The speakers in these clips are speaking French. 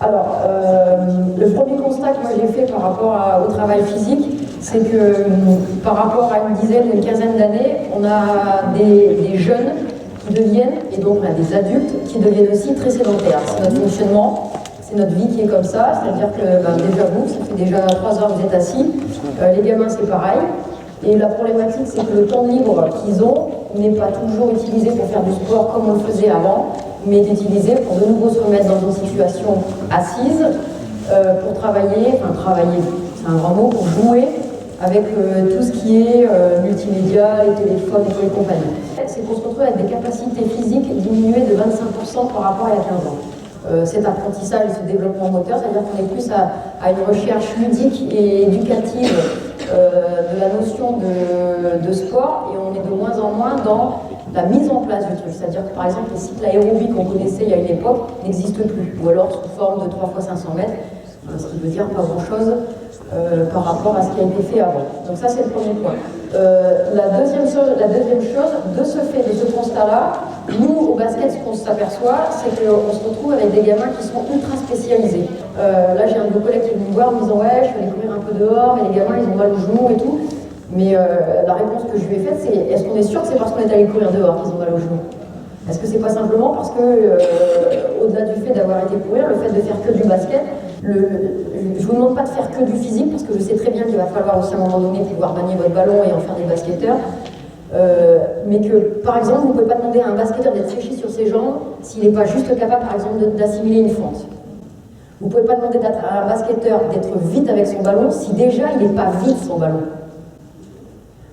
Alors, le premier constat que moi j'ai fait par rapport au travail physique, c'est que par rapport à une dizaine ou une quinzaine d'années, on a des jeunes qui deviennent, et donc on a des adultes qui deviennent aussi très sédentaires. C'est notre fonctionnement, c'est notre vie qui est comme ça, c'est-à-dire que déjà vous, ça fait déjà 3 heures que vous êtes assis, les gamins c'est pareil, et la problématique c'est que le temps libre qu'ils ont n'est pas toujours utilisé pour faire du sport comme on le faisait avant, mais est utilisé pour de nouveau se remettre dans une situation assise, pour travailler, c'est un grand mot, pour jouer avec tout ce qui est multimédia, les téléphones et compagnie. C'est qu'on se retrouve avec des capacités physiques diminuées de 25% par rapport à il y a 15 ans. Cet apprentissage et ce développement moteur, c'est-à-dire qu'on est plus à une recherche ludique et éducative de la notion de sport, et on est de moins en moins dans la mise en place du truc. C'est-à-dire que par exemple les cycles aérobiques qu'on connaissait il y a une époque n'existent plus, ou alors sous forme de 3 fois 500 mètres, ce qui veut dire pas grand-chose par rapport à ce qui a été fait avant. Donc ça c'est le premier point. La deuxième chose, de ce fait, de ce constat-là, nous au basket, ce qu'on s'aperçoit, c'est qu'on se retrouve avec des gamins qui sont ultra spécialisés. Là j'ai un de vos collègues qui est venu me voir en me disant ouais, je vais aller courir un peu dehors, et les gamins ils ont mal aux genoux et tout. Mais la réponse que je lui ai faite, c'est est-ce qu'on est sûr que c'est parce qu'on est allé courir dehors qu'ils ont mal aux genoux? Est-ce que c'est pas simplement parce que, au-delà du fait d'avoir été courir, le fait de faire que du basket, je vous demande pas de faire que du physique, parce que je sais très bien qu'il va falloir aussi à un moment donné pouvoir manier votre ballon et en faire des basketteurs, mais que, par exemple, vous ne pouvez pas demander à un basketteur d'être séché sur ses jambes s'il n'est pas juste capable, par exemple, d'assimiler une fente. Vous ne pouvez pas demander à un basketteur d'être vite avec son ballon si déjà il n'est pas vite son ballon.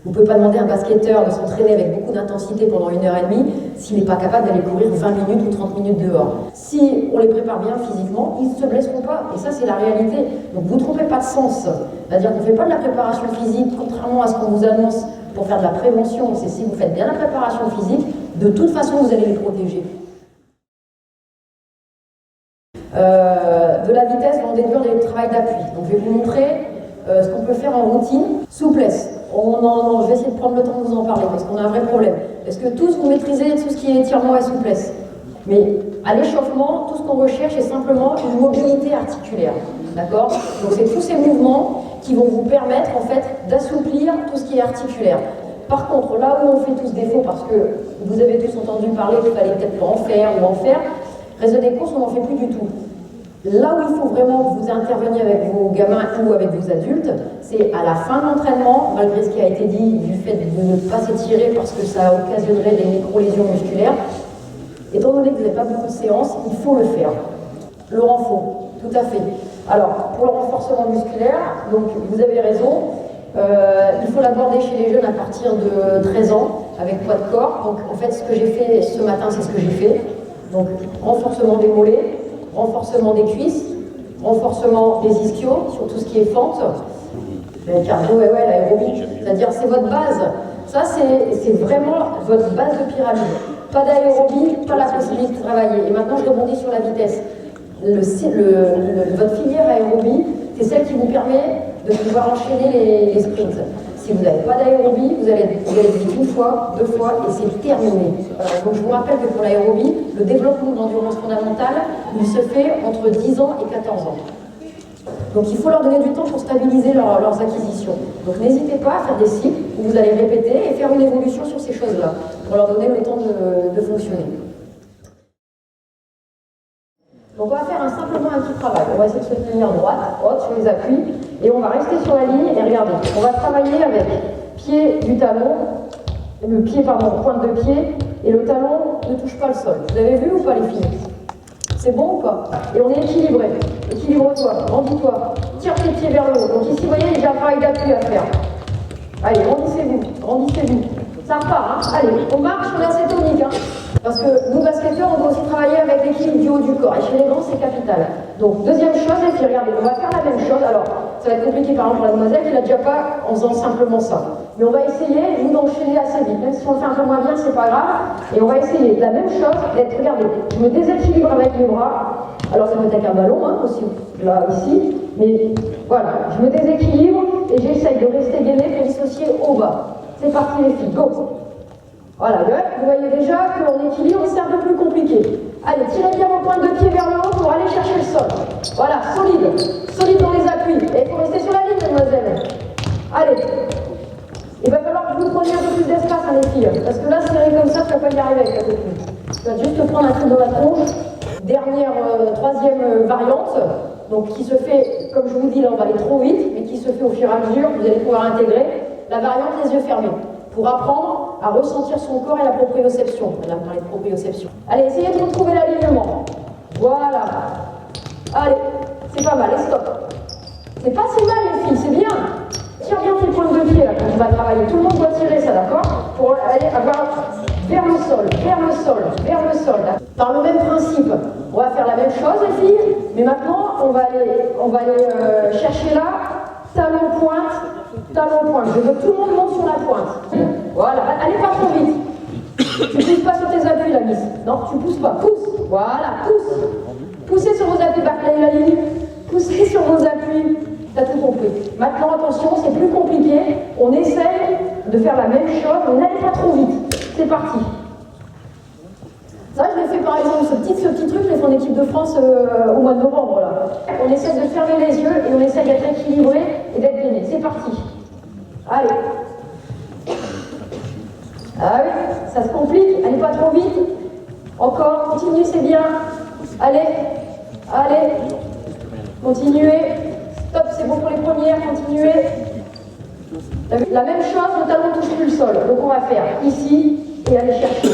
Vous ne pouvez pas demander à un basketteur de s'entraîner avec beaucoup d'intensité pendant 1h30 s'il n'est pas capable d'aller courir 20 minutes ou 30 minutes dehors. Si on les prépare bien physiquement, ils ne se blesseront pas. Et ça, c'est la réalité. Donc vous ne trompez pas de sens. C'est-à-dire qu'on ne fait pas de la préparation physique, contrairement à ce qu'on vous annonce pour faire de la prévention. C'est si vous faites bien la préparation physique, de toute façon, vous allez les protéger. De la vitesse, on déduire des travails d'appui. Donc je vais vous montrer ce qu'on peut faire en routine. Souplesse. Je vais essayer de prendre le temps de vous en parler parce qu'on a un vrai problème. Est-ce que tous vous maîtrisez tout ce qui est étirement et souplesse? Mais à l'échauffement, tout ce qu'on recherche est simplement une mobilité articulaire. D'accord? Donc c'est tous ces mouvements qui vont vous permettre en fait d'assouplir tout ce qui est articulaire. Par contre, là où on fait tous défaut, parce que vous avez tous entendu parler qu'il fallait peut-être en faire ou en faire, réseau des courses, on n'en fait plus du tout. Là où il faut vraiment que vous interveniez avec vos gamins ou avec vos adultes, c'est à la fin de l'entraînement, malgré ce qui a été dit du fait de ne pas s'étirer parce que ça occasionnerait des micro-lésions musculaires. Étant donné que vous n'avez pas beaucoup de séances, il faut le faire. Le renfort, tout à fait. Alors, pour le renforcement musculaire, donc vous avez raison, il faut l'aborder chez les jeunes à partir de 13 ans, avec poids de corps. Donc en fait, ce que j'ai fait ce matin, c'est ce que j'ai fait. Donc, renforcement des mollets, renforcement des cuisses, renforcement des ischios sur tout ce qui est fente, le cardio, l'aérobie, c'est-à-dire c'est votre base. Ça, c'est vraiment votre base de pyramide. Pas d'aérobie, pas la possibilité de travailler. Et maintenant, je rebondis sur la vitesse. Votre filière aérobie, c'est celle qui vous permet de pouvoir enchaîner les sprints. Si vous n'avez pas d'aérobie, vous allez vite une fois, 2 fois, et c'est terminé. Donc je vous rappelle que pour l'aérobie, le développement d'endurance fondamentale, il se fait entre 10 ans et 14 ans. Donc il faut leur donner du temps pour stabiliser leurs acquisitions. Donc n'hésitez pas à faire des cycles où vous allez répéter et faire une évolution sur ces choses-là, pour leur donner le temps de fonctionner. Donc on va faire simplement un petit travail. On va essayer de se tenir droite, haute sur les appuis, et on va rester sur la ligne et regardez. On va travailler avec pied du talon, pointe de pied, et le talon ne touche pas le sol. Vous avez vu ou pas les filles? C'est bon ou pas? Et on est équilibré. Équilibre-toi, grandis-toi, tire tes pieds vers le haut. Donc ici, vous voyez, il y a un travail d'appui à faire. Allez, grandissez-vous. Ça repart, hein. Allez, on marche, on est assez tonique, hein. Parce que nous, basketteurs, on doit aussi travailler avec l'équilibre du haut du corps. Et chez les grands, c'est capital. Donc, deuxième chose, et puis regardez, on va faire la même chose. Alors, ça va être compliqué par exemple pour la demoiselle qui l'a déjà pas en faisant simplement ça. Mais on va essayer, nous, d'enchaîner assez vite. Même si on le fait un peu moins bien, c'est pas grave. Et on va essayer la même chose, d'être, regardez, je me déséquilibre avec les bras. Alors, ça peut être avec un ballon, hein, aussi, là, ici. Mais voilà, je me déséquilibre et j'essaye de rester gainé pour dissocier au bas. C'est parti les filles, go! Voilà, vous voyez déjà qu'en équilibre, c'est un peu plus compliqué. Allez, tirez bien vos pointes de pied vers le haut pour aller chercher le sol. Voilà, solide. Solide dans les appuis. Et il faut rester sur la ligne, mademoiselle. Allez. Il va falloir que vous preniez un peu plus d'espace, hein, les filles. Parce que là, serré comme ça, tu ne vas pas y arriver avec la copine. Tu vas juste te prendre un truc dans la tronche. Dernière, troisième variante. Donc, qui se fait, comme je vous dis, là, on va aller trop vite, mais qui se fait au fur et à mesure. Vous allez pouvoir intégrer la variante les yeux fermés. Pour apprendre à ressentir son corps et la proprioception. On a parlé de proprioception. Allez, essayez de retrouver l'alignement. Voilà. Allez, c'est pas mal, et stop. C'est pas si mal, les filles, c'est bien. Tire bien tes pointes de pied, là, quand tu vas travailler. Tout le monde doit tirer ça, d'accord? Pour aller avoir vers le sol, vers le sol, vers le sol. Là. Par le même principe, on va faire la même chose, les filles, mais maintenant, on va aller chercher là, talon-pointe, talon-pointe. Je veux que tout le monde monte sur la pointe. Voilà, allez pas trop vite. Tu pousses pas sur tes appuis, la miss. Non, tu pousses pas. Pousse. Voilà, pousse. Poussez sur vos appuis, Barclay, la ligne. Poussez sur vos appuis. T'as tout compris. Maintenant, attention, c'est plus compliqué. On essaye de faire la même chose, mais n'allez pas trop vite. C'est parti. Ça, je l'ai fait par exemple, ce petit truc, je l'ai fait en équipe de France au mois de novembre. Là. On essaie de fermer les yeux et on essaie d'être équilibré et d'être gainé. C'est parti. Allez. Ah oui, ça se complique. Allez pas trop vite. Encore, continuez, c'est bien. Allez. Allez. Continuez. Stop, c'est bon pour les premières. Continuez. La même chose, le talon touche plus le sol. Donc on va faire ici et aller chercher.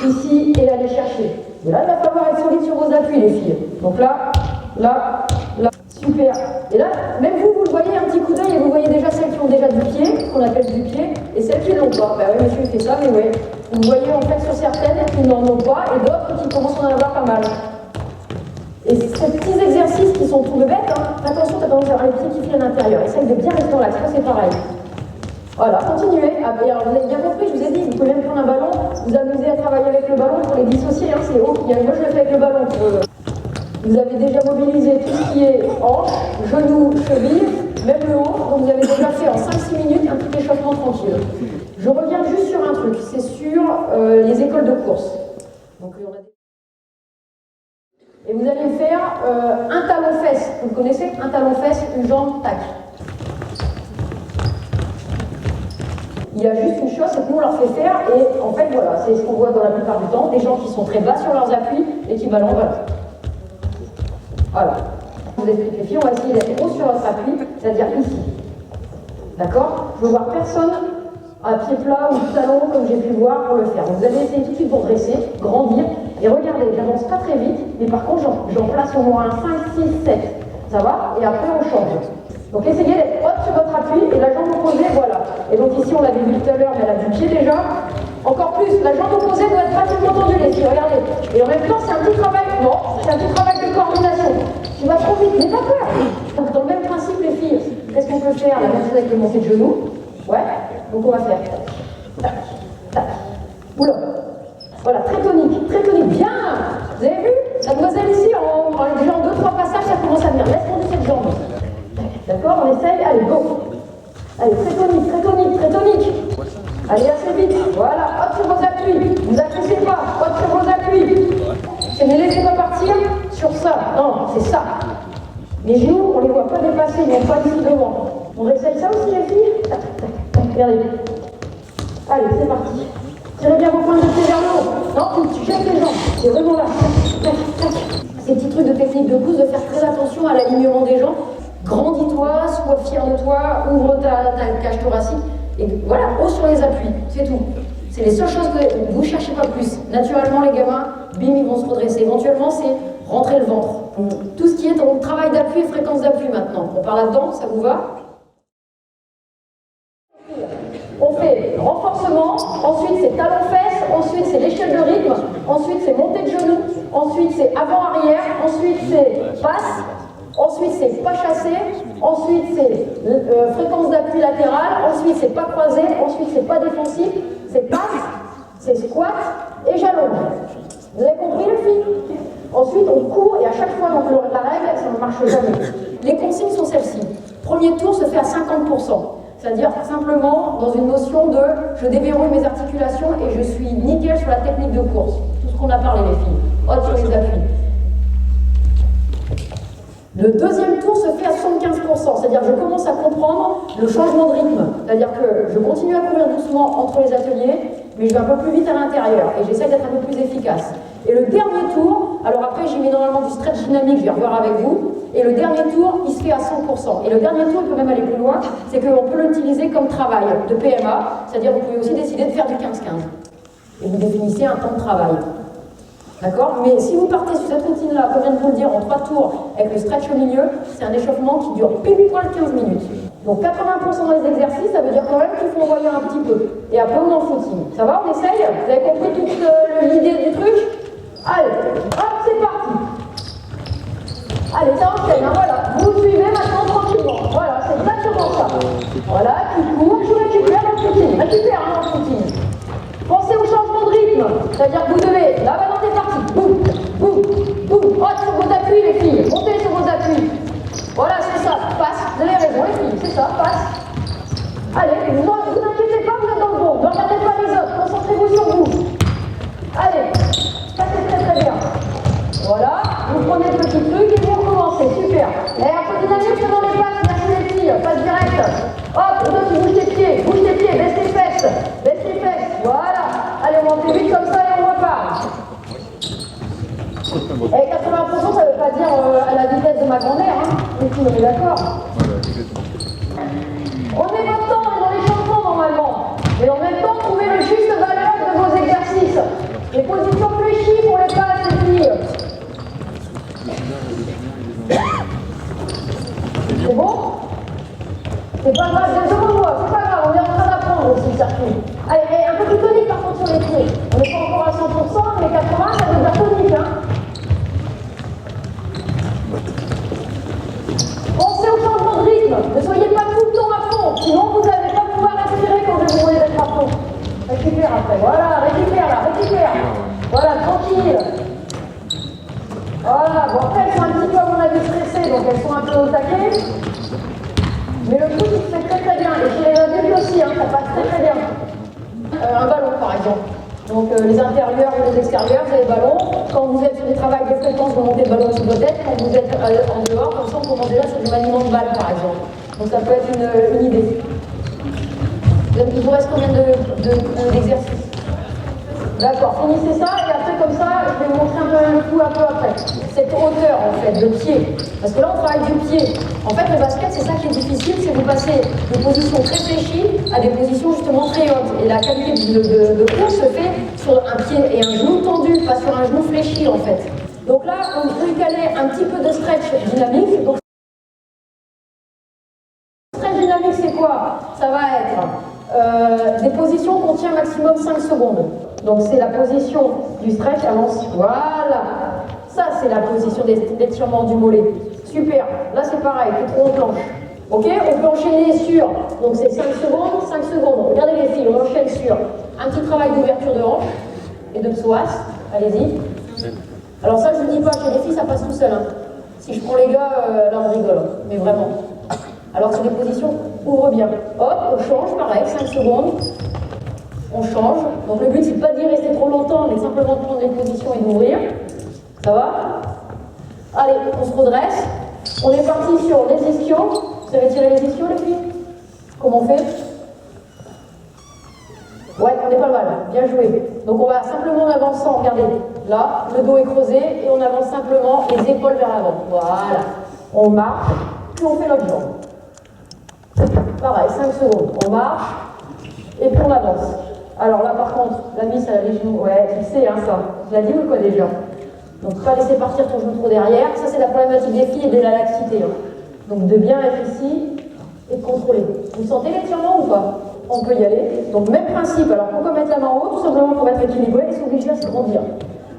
Ici et aller chercher. Et là, il va falloir être solide sur vos appuis, les filles. Donc là, là, là. Super. Et là, même vous le voyez, un petit coup d'œil, et vous voyez déjà celles qui ont déjà du pied, qu'on appelle du pied, et celles qui l'ont pas. Ben oui, monsieur, il fait ça, mais oui. Vous voyez en fait sur certaines qui n'en ont pas, et d'autres qui commencent à en avoir pas mal. Et ces petits exercices qui sont tout bêtes, hein, attention, tu as tendance à avoir les pieds qui filent à l'intérieur. Essaye de bien rester relax, c'est pareil. Voilà, continuez. Et alors, vous avez bien compris, je vous ai dit, vous pouvez même prendre un ballon, vous amuser à travailler avec le ballon pour les dissocier, hein, c'est haut. Moi, je le fais avec le ballon. Vous avez déjà mobilisé tout ce qui est hanche, genoux, cheville, même le haut. Donc vous avez déjà fait en 5-6 minutes un petit échauffement tranquille. Je reviens juste sur un truc, c'est sur les écoles de course. Donc, et vous allez faire un talon-fesse. Vous le connaissez? Un talon-fesse, une jambe, tac. Il y a juste une chose, c'est que nous on leur fait faire, et en fait voilà, c'est ce qu'on voit dans la plupart du temps, des gens qui sont très bas sur leurs appuis et qui balancent, voilà. Je vous explique les filles, on va essayer d'être haut sur votre appui, c'est-à-dire ici. D'accord? Je veux voir personne à pied plat ou talon comme j'ai pu voir pour le faire. Donc, vous allez essayer tout de suite pour dresser, grandir, et regardez, j'avance pas très vite, mais par contre j'en place au moins 5, 6, 7. Ça va? Et après on change. Donc essayez d'être haute sur votre appui et la jambe opposée, voilà. Et donc ici on l'avait vu tout à l'heure, mais elle a du pied déjà. Encore plus, la jambe opposée doit être pratiquement tendue, les filles, regardez. Et en même temps, c'est un petit travail, non, c'est un petit travail de coordination. Tu vas trop vite, n'aie pas peur. Donc dans le même principe, les filles, qu'est-ce qu'on peut faire? La même chose avec le montée de genoux. Ouais, donc on va faire tac, tac. Oula. Voilà, très tonique, bien. Vous avez vu? La demoiselle ici, en déjà en 2-3 passages, ça commence à venir. Laisse tomber cette jambe. D'accord, on essaye, allez, go. Allez, très tonique. Allez, assez vite, voilà, hop sur vos appuis. Vous affaissez pas, hop sur vos appuis. Et ne laissez pas partir sur ça, non, c'est ça. Les genoux, on les voit pas dépasser, ils vont pas ici devant. On essaye ça aussi, les filles? Tac, tac, tac, regardez. Allez, c'est parti. Tirez bien vos points de pied vers le haut. Non, tu jettes les jambes, c'est vraiment là. Tac, tac. Ces petits trucs de technique de pouce, de faire très attention à l'alignement des jambes. Grandis-toi, sois fier de toi, ouvre ta cage thoracique, et voilà, haut sur les appuis, c'est tout. C'est les seules choses que vous ne cherchez pas plus. Naturellement, les gamins, bim, ils vont se redresser. Éventuellement, c'est rentrer le ventre. Tout ce qui est dans le travail d'appui et fréquence d'appui maintenant. On parle là-dedans, ça vous va? On fait renforcement, ensuite c'est talon-fesse, ensuite c'est l'échelle de rythme, ensuite c'est montée de genoux, ensuite c'est avant-arrière, ensuite c'est passe. Ensuite, c'est pas chassé. Ensuite, c'est fréquence d'appui latérale. Ensuite, c'est pas croisé. Ensuite, c'est pas défensif. C'est passe, c'est squat et j'allonge. Vous avez compris, les filles? Ensuite, on court et à chaque fois, donc la règle, ça ne marche jamais. Les consignes sont celles-ci. Premier tour se fait à 50%. c'est-à-dire simplement dans une notion de je déverrouille mes articulations et je suis nickel sur la technique de course. Tout ce qu'on a parlé, les filles. Haute sur les appuis. Le deuxième tour se fait à 75%, c'est-à-dire que je commence à comprendre le changement de rythme. C'est-à-dire que je continue à courir doucement entre les ateliers, mais je vais un peu plus vite à l'intérieur et j'essaie d'être un peu plus efficace. Et le dernier tour, alors après j'y mets normalement du stretch dynamique, je vais revoir avec vous, et le dernier tour, il se fait à 100%. Et le dernier tour, il peut même aller plus loin, c'est qu'on peut l'utiliser comme travail de PMA, c'est-à-dire que vous pouvez aussi décider de faire du 15-15. Et vous définissez un temps de travail. D'accord? Mais si vous partez sur cette routine-là, comme je viens de vous le dire, en 3 tours, avec le stretch au milieu, c'est un échauffement qui dure pile poil 15 minutes. Donc 80% dans les exercices, ça veut dire quand même qu'il faut envoyer un petit peu. Et après, on en footing. Ça va? On essaye? Vous avez compris toute l'idée du truc? Allez, hop, c'est parti. Allez, ça enchaîne, hein, voilà. Vous suivez maintenant tranquillement. Voilà, c'est exactement ça. Voilà, tu cours, tu récupères le footing. Récupère le footing. Pensez au changement de rythme, c'est-à-dire que vous devez, là maintenant c'est parti, boum, boum, boum, haute sur vos appuis les filles, montez sur vos appuis. Voilà, c'est ça, passe, vous avez raison les filles, c'est ça, passe. Allez, vous inquiétez pas, vous êtes dans le bon, ne regardez pas les autres, concentrez-vous sur vous. Allez, ça c'est très très bien. Voilà, vous prenez le petit truc et vous recommencez, super. Et un peu dynamique dans les passes, merci les filles, passe direct. Hop, et toi tu bouges tes pieds, baisse tes fesses, voilà. Allez, on monte vite comme ça et on repart. Et 80%, ça ne veut pas dire à la vitesse de ma grand-mère, hein. Les filles, on est d'accord. On est maintenant, on est dans les changements normalement. Mais en même temps, trouvez le juste valeur de vos exercices. Les positions fléchies pour les passes, les filles. C'est bon? C'est pas grave, j'ai devant moi, c'est pas grave, on est en train d'apprendre aussi le circuit. Allez, un peu plus tonique par contre sur les pieds. On n'est pas encore à 100%, mais 80, ça veut dire tonique, hein. Pensez au changement de rythme, ne soyez pas tout le temps à fond, sinon vous n'allez pas pouvoir respirer quand je vais vous demander d'être à fond. Récupère après, voilà, récupère là, récupère. Voilà, tranquille. Voilà, bon après elles sont un petit peu à mon avis stressées, donc elles sont un peu au taquet. Mais le truc, il se fait très très bien. Et chez les adultes aussi, hein, ça passe très très bien. Un ballon, par exemple. Donc les intérieurs ou les extérieurs, vous avez le ballon. Quand vous êtes sur des travails de fréquence, vous montez le ballon sur vos têtes. Quand vous êtes en dehors, comme ça, on commence déjà sur du maniement de balle, par exemple. Donc ça peut être une idée. Il vous reste combien d'exercices? D'accord, finissez ça et après comme ça, je vais vous montrer un peu le coup un peu après. Cette hauteur en fait, de pied. Parce que là on travaille du pied. En fait le basket c'est ça qui est difficile, c'est de passer de positions très fléchies à des positions justement très hautes. Et la qualité de course se fait sur un pied et un genou tendu, pas sur un genou fléchi en fait. Donc là on peut caler un petit peu de stretch dynamique. Donc, stretch dynamique c'est quoi? Ça va être des positions qu'on tient maximum 5 secondes. Donc c'est la position du stretch, avance, voilà. Ça c'est la position d'étirement du mollet. Super, là c'est pareil, on planche. Ok, on peut enchaîner sur, donc c'est 5 secondes, 5 secondes. Regardez les filles, on enchaîne sur un petit travail d'ouverture de hanche et de psoas. Allez-y. Alors ça je ne dis pas, chez les filles ça passe tout seul. Hein. Si je prends les gars, là on rigole, mais vraiment. Alors c'est des positions, ouvre bien. Hop, on change, pareil, 5 secondes. On change. Donc le but c'est pas d'y rester trop longtemps, mais simplement de prendre les positions et d'ouvrir. Ça va? Allez, on se redresse. On est parti sur les ischios. Vous savez tirer les ischios les filles? Comment on fait? Ouais, on est pas mal. Bien joué. Donc on va simplement en avançant, regardez. Là, le dos est creusé et on avance simplement les épaules vers l'avant. Voilà. On marche, puis on fait notre jambe. Pareil, 5 secondes. On marche et puis on avance. Alors là par contre, la vis à les genoux, ouais, tu sais hein ça, je l'ai dit ou quoi déjà? Donc pas laisser partir ton genou trop derrière, ça c'est la problématique des filles et de la laxité. Hein. Donc de bien être ici et de contrôler. Vous sentez l'étirement ou pas? On peut y aller. Donc même principe, alors pourquoi mettre la main en haut? Tout simplement pour être équilibré et s'obliger à se grandir.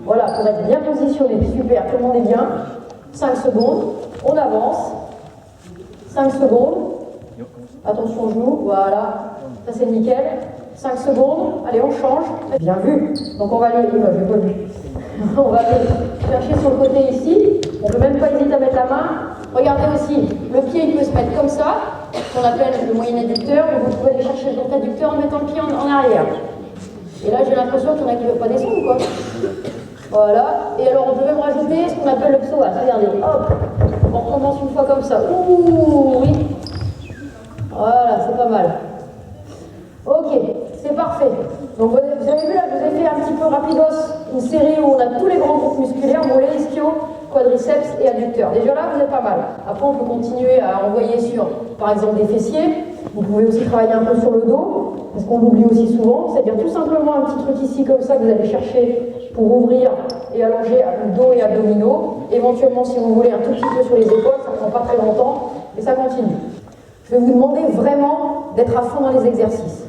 Voilà, pour être bien positionné, super, tout le monde est bien. 5 secondes, on avance. 5 secondes, attention aux genoux, voilà, ça c'est nickel. 5 secondes, allez on change, bien vu. Donc on va aller, j'ai pas vu. On va aller chercher sur le côté ici, on ne peut même pas hésiter à mettre la main. Regardez aussi, le pied il peut se mettre comme ça, qu'on appelle le moyen adducteur, mais vous pouvez aller chercher votre adducteur en mettant le pied en arrière. Et là, j'ai l'impression qu'il y en a qui ne veulent pas descendre, quoi. Voilà. Et alors, on peut même rajouter ce qu'on appelle le psoas. Regardez, hop, on recommence une fois comme ça. Ouh, oui. Voilà, c'est pas mal. Ok, c'est parfait. Donc, vous avez vu là, je vous ai fait un petit peu rapidos une série où on a tous les grands groupes musculaires, mollets, ischios, quadriceps et adducteurs. Déjà là, vous êtes pas mal. Après, on peut continuer à envoyer sur, par exemple, des fessiers. Vous pouvez aussi travailler un peu sur le dos, parce qu'on l'oublie aussi souvent. C'est-à-dire tout simplement un petit truc ici comme ça que vous allez chercher pour ouvrir et allonger le dos et abdominaux. Éventuellement, si vous voulez, un tout petit peu sur les épaules, ça ne prend pas très longtemps, et ça continue. Je vais vous demander vraiment d'être à fond dans les exercices.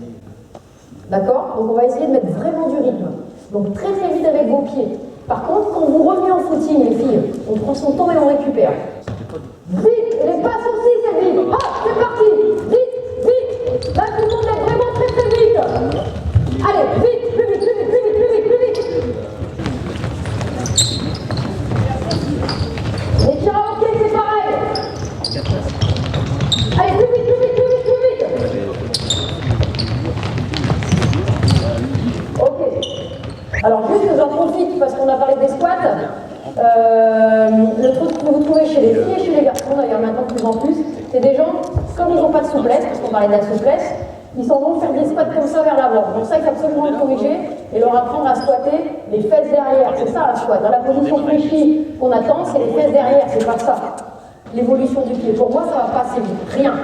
D'accord? Donc on va essayer de mettre vraiment du rythme. Donc très très vite avec vos pieds. Par contre, quand vous revenez en footing, les filles, on prend son temps et on récupère. Vite! Et les passes aussi, c'est vite! Ah, c'est parti! Vite! Vite! Là, tout le monde est vraiment très très vite! Allez, vite! Plus vite, plus vite, plus vite, plus vite, plus vite! Les tirs à pied, c'est pareil! Allez, plus vite, plus vite, plus vite, plus vite! Ok. Alors, juste, j'en profite parce qu'on a parlé des squats. Le truc que vous trouvez chez les filles et chez les garçons, d'ailleurs maintenant de plus en plus, c'est des gens, comme ils n'ont pas de souplesse, parce qu'on parlait de la souplesse, ils s'en vont faire des squats comme ça vers l'avant. Donc ça, il faut absolument le corriger et leur apprendre à squatter les fesses derrière. C'est ça un squat. Dans la position fléchie qu'on attend, c'est les fesses derrière, c'est pas ça. L'évolution du pied. Pour moi, ça va pas assez vite. Rien.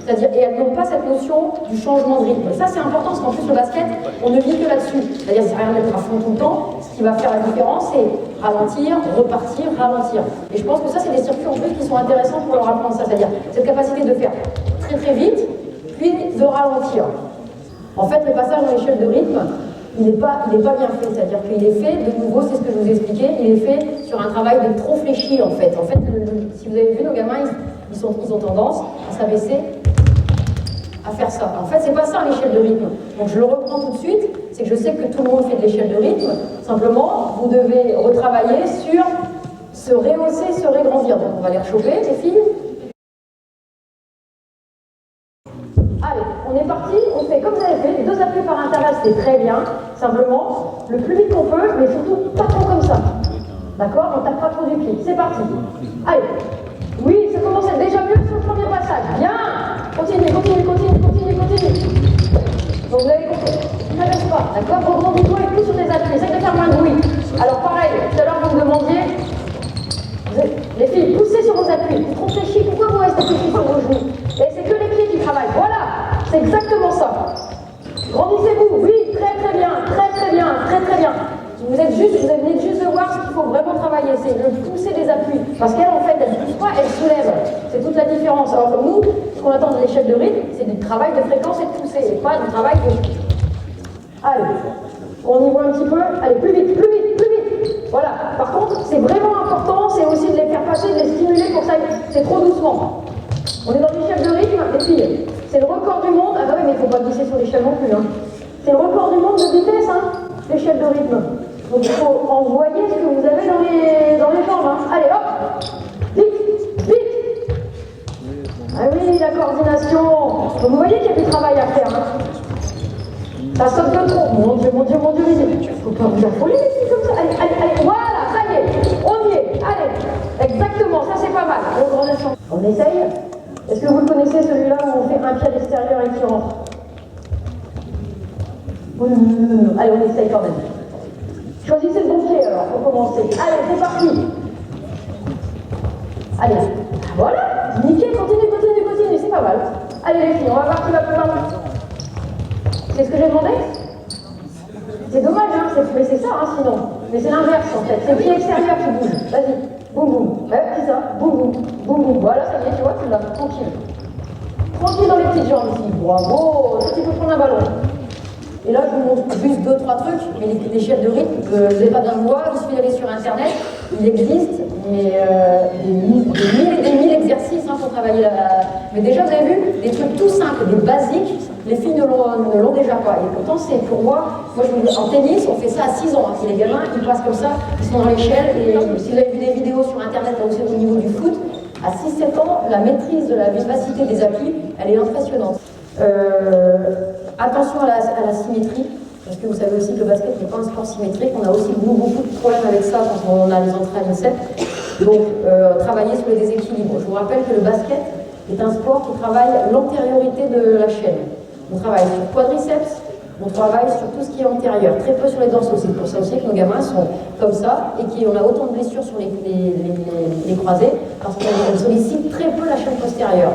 C'est-à-dire, et elles n'ont pas cette notion du changement de rythme. Et ça, c'est important parce qu'en plus, le basket, on ne vit que là-dessus. C'est-à-dire, c'est rien d'être à fond tout le temps. Ce qui va faire la différence, c'est ralentir, repartir, ralentir. Et je pense que ça, c'est des circuits en plus qui sont intéressants pour leur apprendre ça. C'est-à-dire, cette capacité de faire très très vite, puis de ralentir. En fait, le passage dans l'échelle de rythme, il n'est pas bien fait. C'est-à-dire qu'il est fait, de nouveau, c'est ce que je vous ai expliqué, il est fait sur un travail de trop fléchi, en fait. En fait, si vous avez vu, nos gamins, ils ont tendance à s'abaisser, à faire ça. En fait, c'est pas ça l'échelle de rythme. Donc je le reprends tout de suite, c'est que je sais que tout le monde fait de l'échelle de rythme. Simplement, vous devez retravailler sur se rehausser, se régrandir. Donc on va les rechauffer, les filles. Allez, on est parti, on fait comme vous avez fait, les 2 appuis par intervalle, c'est très bien. Simplement, le plus vite qu'on peut, mais surtout pas trop comme ça. D'accord? On tape pas trop du pied. C'est parti. Allez. Oui, ça commence à être déjà mieux sur le premier passage. Bien! Continue, continue, continue, continue, continue. Donc vous avez compris. Ne laisse pas, d'accord? Rebondis-toi et plus sur tes appuis. Essaye de faire moins de bruit. Alors pareil, tout à l'heure vous me demandiez, les filles, poussez sur vos appuis. Vous trop fléchis, pourquoi vous restez fléchis sur vos genoux? Et c'est que les pieds qui travaillent. Voilà! C'est exactement ça. Grandissez-vous, oui, très très bien, très très bien, très très bien. Vous venez juste de voir ce qu'il faut vraiment travailler, c'est le pousser des appuis. Parce qu'elle, en fait, elle ne pousse pas, elle soulève. C'est toute la différence. Alors que nous, ce qu'on attend de l'échelle de rythme, c'est du travail de fréquence et de pousser, et pas du travail de... Allez, on y voit un petit peu. Allez, plus vite, plus vite, plus vite. Voilà. Par contre, c'est vraiment important, c'est aussi de les faire passer, de les stimuler pour que ça aille. C'est trop doucement. On est dans l'échelle de rythme, les filles. C'est le record du monde. Ah bah oui, mais il ne faut pas glisser sur l'échelle non plus. Hein. C'est le record du monde de vitesse, hein, l'échelle de rythme. Donc il faut envoyer ce que vous avez dans les jambes. Hein. Allez, hop! Vite! Vite! Ah oui, la coordination. Donc vous voyez qu'il y a du travail à faire. Hein. Ça saute de trop. Mon Dieu, mon Dieu, mon Dieu. Il ne faut pas vous affoler les filles comme ça. Allez, allez, allez. Voilà, ça y est. On y est. Allez. Exactement, ça c'est pas mal. On essaye. Est-ce que vous le connaissez celui-là où on fait un pied à l'extérieur et qui rentre? Allez, on essaye quand même. Choisissez le bon pied alors, pour commencer. Allez, c'est parti. Allez, voilà. Nickel, continue, continue, continue, c'est pas mal. Allez les filles, on va voir qui va plus loin. C'est ce que j'ai demandé? C'est dommage, hein, mais c'est ça, hein, sinon. Mais c'est l'inverse en fait, c'est le pied extérieur qui bouge. Vas-y, boum boum. Ouais, c'est ça, boum boum, boum boum. Voilà, ça y est, tu vois, tu l'as, tranquille. Tranquille dans les petites jambes ici. Bravo, là tu peux prendre un ballon. Et là, je vous montre juste 2-3 trucs, mais les échelles de rythme, vous n'avez pas besoin de voir, il suffit d'aller sur Internet, il existe mais, des mille exercices hein, pour travailler la... Mais déjà, vous avez vu, des trucs tout simples, des basiques, les filles ne l'ont déjà pas. Et pourtant, c'est pour moi je vous dis, en tennis, on fait ça à 6 ans. Hein. Les gamins, ils passent comme ça, ils sont dans l'échelle, et si vous avez vu des vidéos sur Internet, là aussi au niveau du foot, À 6-7 ans, la maîtrise de la vivacité des appuis, elle est impressionnante. Attention à la symétrie, parce que vous savez aussi que le basket n'est pas un sport symétrique. On a aussi beaucoup de problèmes avec ça quand on a les entrées à l'INSEP. Donc, travailler sur les déséquilibres. Je vous rappelle que le basket est un sport qui travaille l'antériorité de la chaîne. On travaille sur quadriceps, on travaille sur tout ce qui est antérieur, très peu sur les dorsaux. C'est pour ça aussi que nos gamins sont comme ça et qu'on a autant de blessures sur les croisés, parce qu'on sollicite très peu la chaîne postérieure.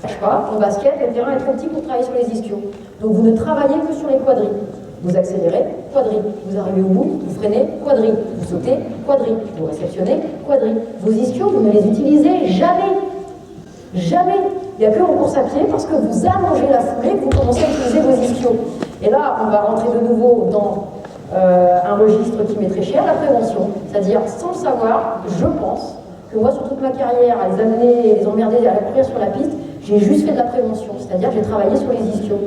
Je ne sais pas, en basket, le terrain est trop petit pour travailler sur les ischios. Donc vous ne travaillez que sur les quadris. Vous accélérez, quadri. Vous arrivez au bout, vous freinez, quadri. Vous sautez, quadri. Vous réceptionnez, quadri. Vos ischios, vous ne les utilisez jamais. Jamais. Il n'y a que en course à pied parce que vous allongez la foulée que vous commencez à utiliser vos ischios. Et là, on va rentrer de nouveau dans un registre qui m'est très cher, la prévention. C'est-à-dire, sans le savoir, je pense que moi, sur toute ma carrière, à les amener et les emmerder à courir sur la piste, j'ai juste fait de la prévention. C'est-à-dire, j'ai travaillé sur les ischios.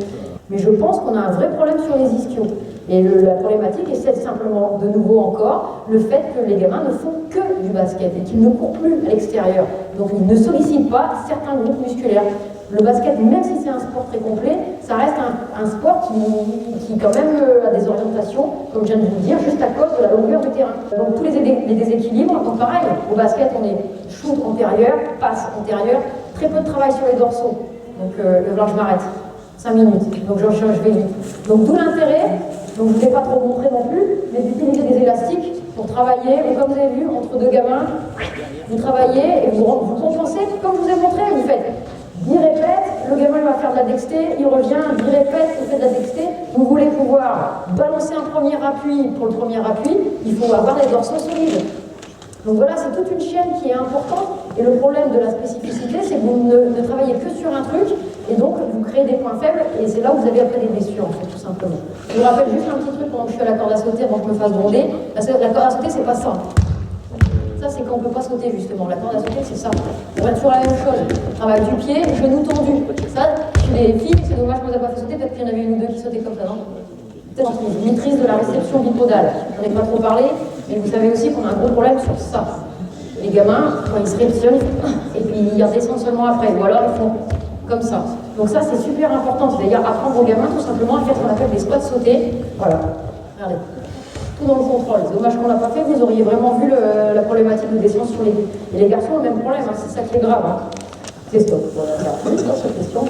Mais je pense qu'on a un vrai problème sur les ischios. Et la problématique est simplement, de nouveau encore, le fait que les gamins ne font que du basket et qu'ils ne courent plus à l'extérieur. Donc ils ne sollicitent pas certains groupes musculaires. Le basket, même si c'est un sport très complet, ça reste un sport qui quand même a des orientations, comme je viens de vous le dire, juste à cause de la longueur du terrain. Donc tous les déséquilibres, donc pareil, au basket on est shoot antérieur, passe antérieure, très peu de travail sur les dorsaux. Donc là je m'arrête. 5 minutes, donc je vais vite. Donc d'où l'intérêt, donc je ne vais pas trop montrer non plus, mais d'utiliser des élastiques pour travailler, et comme vous avez vu, entre deux gamins, vous travaillez et vous compensez, comme je vous ai montré, vous faites 10 répètes, le gamin il va faire de la dexté, il revient, 10 répètes, il fait de la dexté. Vous voulez pouvoir balancer un premier appui, pour le premier appui, il faut avoir des dorsaux solides. Donc voilà, c'est toute une chaîne qui est importante, et le problème de la spécificité, c'est que vous ne travaillez que sur un truc, et donc vous créez des points faibles, et c'est là où vous avez après des blessures, en fait, tout simplement. Je vous rappelle juste un petit truc pendant que je suis à la corde à sauter, avant que je me fasse gronder, parce que la corde à sauter, c'est pas ça. Ça, c'est quand on ne peut pas sauter, justement. La corde à sauter, c'est ça. On va toujours la même chose. Travail du pied, genou tendu. Ça, chez les filles, c'est dommage qu'on ne vous a pas fait sauter, peut-être qu'il y en avait une ou deux qui sautaient comme ça, non? Peut-être une maîtrise de la réception bipodale. On n'en ai pas trop parlé, mais vous savez aussi qu'on a un gros problème sur ça. Les gamins, quand ils se réceptionnent, et puis ils redescendent seulement après, ou alors ils font comme ça. Donc ça, c'est super important. C'est-à-dire apprendre aux gamins tout simplement à faire ce qu'on appelle des squats sautés. Voilà. Regardez. Tout dans le contrôle. C'est dommage qu'on ne l'a pas fait, vous auriez vraiment vu la problématique de descente sur les... Et les garçons ont le même problème, hein. C'est ça qui est grave. Hein. C'est stop. Voilà. Cette question.